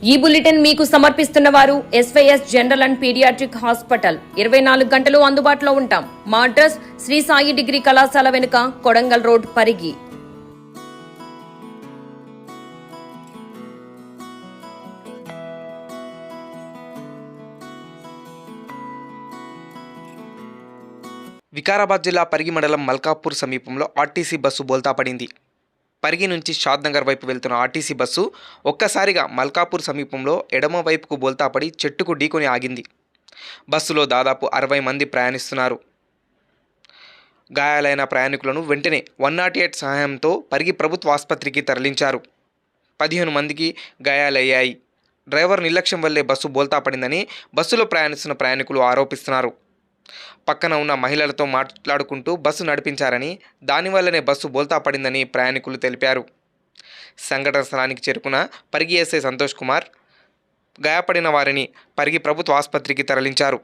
ఈ బులెటిన్ మీకు సమర్పిస్తున్న వారు SYS general and paediatric hospital 24 గంటలు అందుబాటులో ఉంటాం. మా అడ్రస్ శ్రీ సాయి డిగ్రీ కళాశాల వెనుక కొడంగల్ రోడ్ పరిగి. వికారాబాద్ జిల్లా పరిగి మండలం మల్కాపూర్ సమీపంలో ఆర్టీసీ బస్సు బోల్తా పడింది. పరిగి నుంచి షాద్ నగర్ వైపు వెళ్తున్న ఆర్టీసీ బస్సు ఒక్కసారిగా మల్కాపూర్ సమీపంలో ఎడమ వైపుకు బోల్తా పడి చెట్టుకు ఢీకొని ఆగింది. బస్సులో దాదాపు 60 మంది ప్రయాణిస్తున్నారు. గాయాలైన ప్రయాణికులను వెంటనే 108 సహాయంతో పరిగి ప్రభుత్వ ఆసుపత్రికి తరలించారు. 15 మందికి గాయాలయ్యాయి. డ్రైవర్ నిర్లక్ష్యం వల్లే బస్సు బోల్తా పడిందని బస్సులో ప్రయాణిస్తున్న ప్రయాణికులు ఆరోపిస్తున్నారు. పక్కన ఉన్న మహిళలతో మాట్లాడుకుంటూ బస్సు నడిపించారని, దానివల్లనే బస్సు బోల్తా పడిందని ప్రయాణికులు తెలిపారు. సంఘటన స్థలానికి చేరుకున్న పరిగి ఎస్ఐ సంతోష్ కుమార్ గాయపడిన వారిని పరిగి ప్రభుత్వ ఆసుపత్రికి తరలించారు.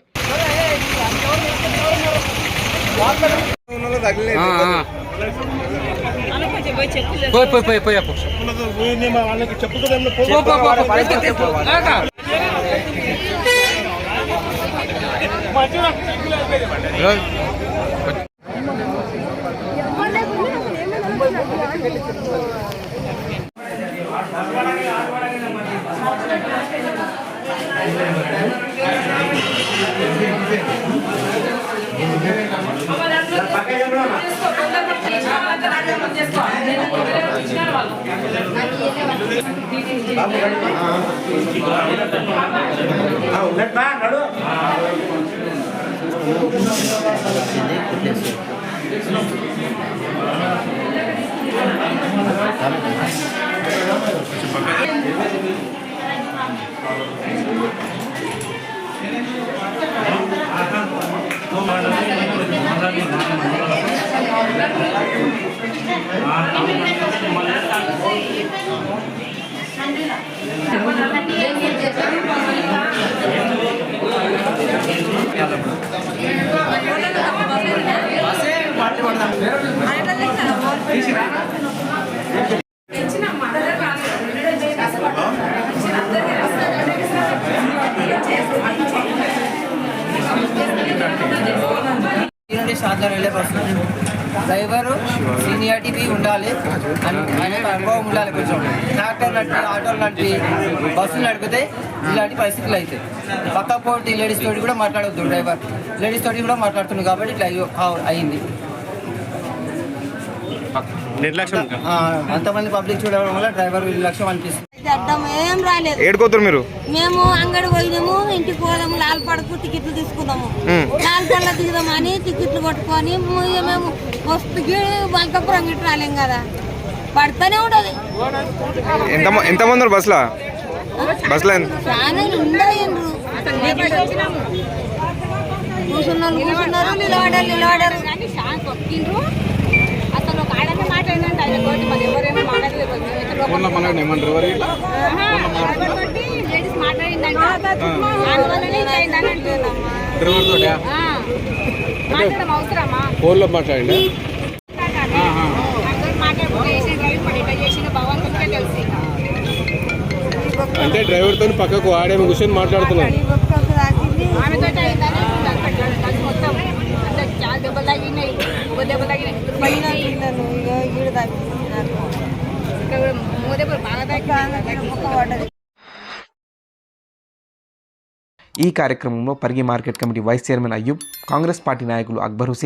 డ్రైవరు సీనియారిటీ ఉండాలి, ఆయనకు అనుభవం ఉండాలి. కొంచెం ట్రాక్టర్ నడిపి ఆటోలు నడిపి బస్సులు నడిపితే ఇలాంటి పరిస్థితులు అవుతాయి. పక్క పోటీ లేడీస్ తోటి కూడా మాట్లాడవద్దు, డ్రైవర్ లేడీస్ తోటి కూడా మాట్లాడుతుంది కాబట్టి ఇట్లా అయింది. అంతమంది పబ్లిక్ చూడడం వల్ల డ్రైవర్ నిర్లక్ష్యం అనిపిస్తుంది. ఏం రాలేదు. ఏడుకోతురు మీరు? మేము అంగడి పోయినాము, ఇంటికి పోదాము, లాల్పడకు టికెట్లు తీసుకున్నాము. లాల్పడలో దిగుదామని టికెట్లు కొట్టుకొని మేము వస్తుకి బంకపురం గిట్టు రాలేం కదా, పడుతూనే ఉండదు. ఎంతమంది బస్సులో? చాలా ఉండదు. కూర్చున్నారు నిలబడారు. అసలు ఒక ఆడనే మాట్లాడినంటే ఆయన కోటి మరి ఎవరైనా మాట్లాడలేదు. లేడీస్ మాట్లాడిందంటే మాట్లాడడం అవసరమా? ఫోన్లో మాట్లాడండి. అంటే డ్రైవర్ తో పక్కకు ఆడే కూర్చొని మాట్లాడుతున్నాను. ఆమెతో మొత్తం చాలా దెబ్బలు తగినాయి. ఈ కార్యక్రమంలో Parigi market committee vice chairman Ayub, Congress party నాయకులు అక్బర్ హుసేన్,